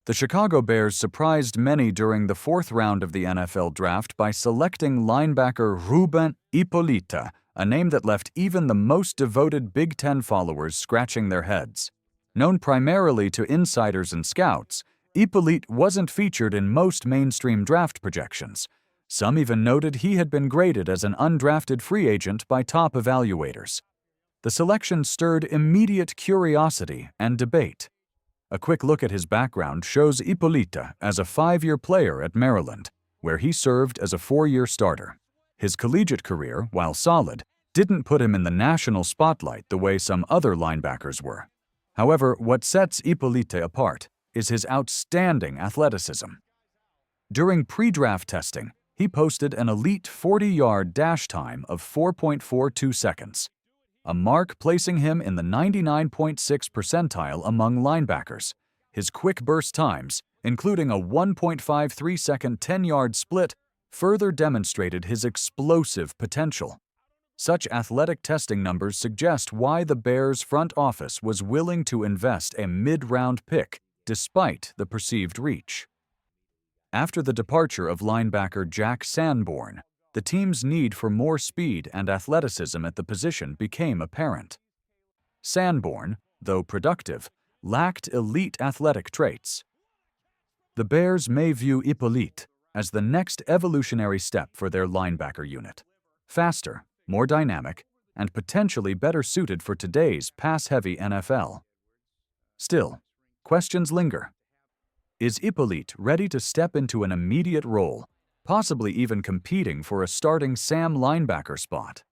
The Chicago Bears surprised many during the fourth round of the NFL draft by selecting linebacker Ruben Hippolyte, a name that left even the most devoted Big Ten followers scratching their heads. Known primarily to insiders and scouts, Hippolyte wasn't featured in most mainstream draft projections. Some even noted he had been graded as an undrafted free agent by top evaluators. The selection stirred immediate curiosity and debate. A quick look at his background shows Hippolyte as a 5-year player at Maryland, where he served as a 4-year starter. His collegiate career, while solid, didn't put him in the national spotlight the way some other linebackers were. However, what sets Hippolyte apart is his outstanding athleticism. During pre-draft testing, he posted an elite 40-yard dash time of 4.42 seconds, a mark placing him in the 99.6th percentile among linebackers. His quick burst times, including a 1.53-second 10-yard split, further demonstrated his explosive potential. Such athletic testing numbers suggest why the Bears' front office was willing to invest a mid-round pick despite the perceived reach. After the departure of linebacker Jack Sanborn, the team's need for more speed and athleticism at the position became apparent. Sanborn, though productive, lacked elite athletic traits. The Bears may view Hippolyte as the next evolutionary step for their linebacker unit. Faster, more dynamic, and potentially better suited for today's pass-heavy NFL. Still, questions linger. Is Hippolyte ready to step into an immediate role, possibly even competing for a starting Sam linebacker spot?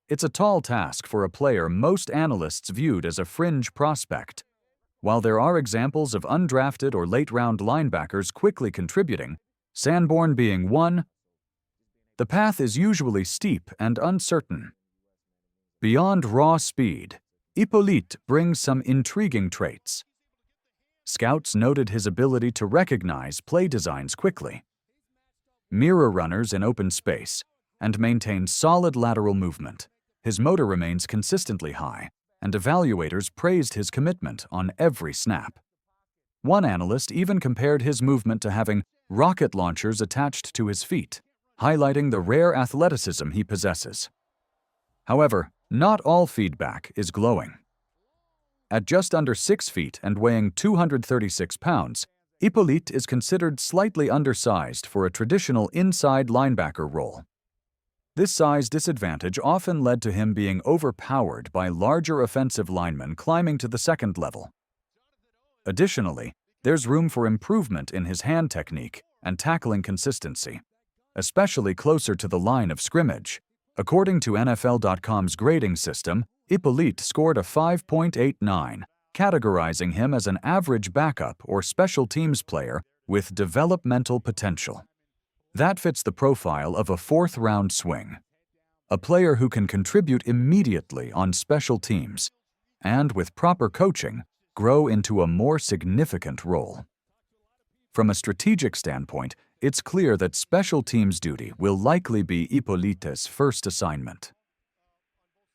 It's a tall task for a player most analysts viewed as a fringe prospect. While there are examples of undrafted or late-round linebackers quickly contributing, Sanborn being one, the path is usually steep and uncertain. Beyond raw speed, Hippolyte brings some intriguing traits. Scouts noted his ability to recognize play designs quickly, mirror runners in open space, and maintain solid lateral movement. His motor remains consistently high, and evaluators praised his commitment on every snap. One analyst even compared his movement to having rocket launchers attached to his feet, highlighting the rare athleticism he possesses. However, not all feedback is glowing. At just under 6 feet and weighing 236 pounds, Hippolyte is considered slightly undersized for a traditional inside linebacker role. This size disadvantage often led to him being overpowered by larger offensive linemen climbing to the second level. Additionally, there's room for improvement in his hand technique and tackling consistency, especially closer to the line of scrimmage. According to NFL.com's grading system, Hippolyte scored a 5.89, categorizing him as an average backup or special teams player with developmental potential. That fits the profile of a 4th-round swing, a player who can contribute immediately on special teams and, with proper coaching, grow into a more significant role. From a strategic standpoint, it's clear that special teams duty will likely be Hippolyte's first assignment.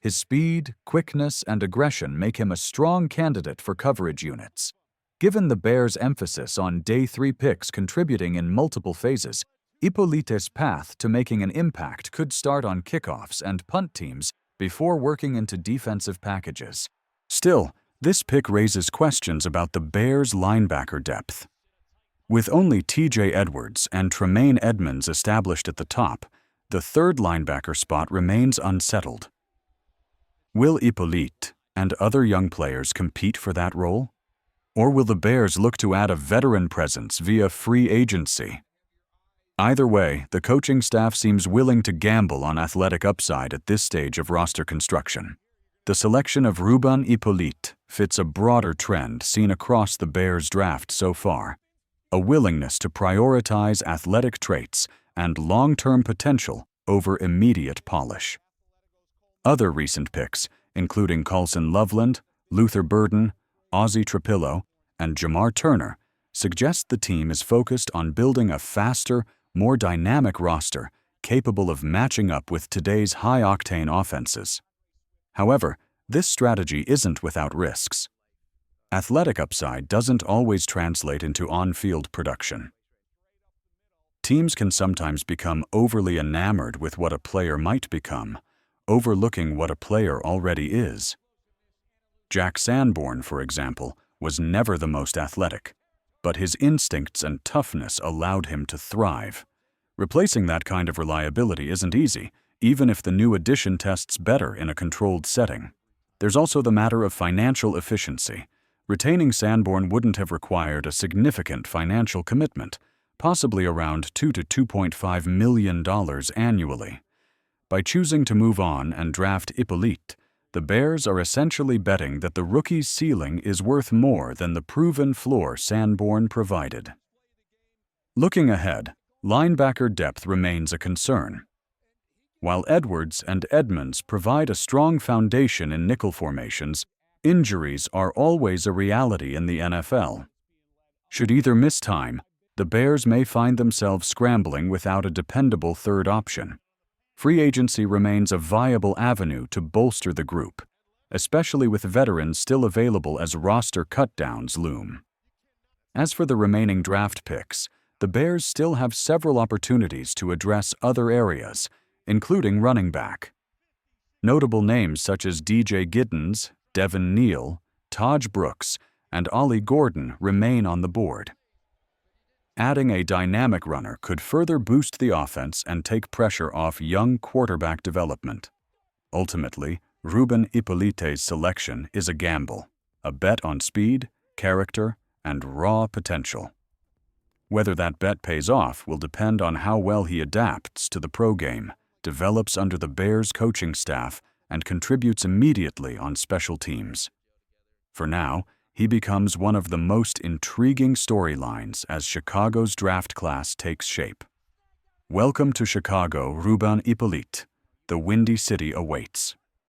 His speed, quickness, and aggression make him a strong candidate for coverage units. Given the Bears' emphasis on Day 3 picks contributing in multiple phases, Hippolyte's path to making an impact could start on kickoffs and punt teams before working into defensive packages. Still, this pick raises questions about the Bears' linebacker depth. With only T.J. Edwards and Tremaine Edmunds established at the top, the 3rd linebacker spot remains unsettled. Will Hippolyte and other young players compete for that role? Or will the Bears look to add a veteran presence via free agency? Either way, the coaching staff seems willing to gamble on athletic upside at this stage of roster construction. The selection of Ruben Hippolyte fits a broader trend seen across the Bears' draft so far, a willingness to prioritize athletic traits and long-term potential over immediate polish. Other recent picks, including Colson Loveland, Luther Burden, Ozzie Trapillo, and Jamar Turner, suggest the team is focused on building a faster, more dynamic roster capable of matching up with today's high-octane offenses. However, this strategy isn't without risks. Athletic upside doesn't always translate into on-field production. Teams can sometimes become overly enamored with what a player might become, overlooking what a player already is. Jack Sanborn, for example, was never the most athletic, but his instincts and toughness allowed him to thrive. Replacing that kind of reliability isn't easy, even if the new addition tests better in a controlled setting. There's also the matter of financial efficiency. Retaining Sanborn wouldn't have required a significant financial commitment, possibly around $2 to $2.5 million annually. By choosing to move on and draft Hippolyte, the Bears are essentially betting that the rookie's ceiling is worth more than the proven floor Sanborn provided. Looking ahead, linebacker depth remains a concern. While Edwards and Edmonds provide a strong foundation in nickel formations, injuries are always a reality in the NFL. Should either miss time, the Bears may find themselves scrambling without a dependable third option. Free agency remains a viable avenue to bolster the group, especially with veterans still available as roster cutdowns loom. As for the remaining draft picks, the Bears still have several opportunities to address other areas, including running back. Notable names such as DJ Giddens, Devin Neal, Taj Brooks, and Ollie Gordon remain on the board. Adding a dynamic runner could further boost the offense and take pressure off young quarterback development. Ultimately, Ruben Hippolyte's selection is a gamble, a bet on speed, character, and raw potential. Whether that bet pays off will depend on how well he adapts to the pro game, develops under the Bears coaching staff, and contributes immediately on special teams. For now, he becomes one of the most intriguing storylines as Chicago's draft class takes shape. Welcome to Chicago, Ruben Hippolyte. The Windy City awaits.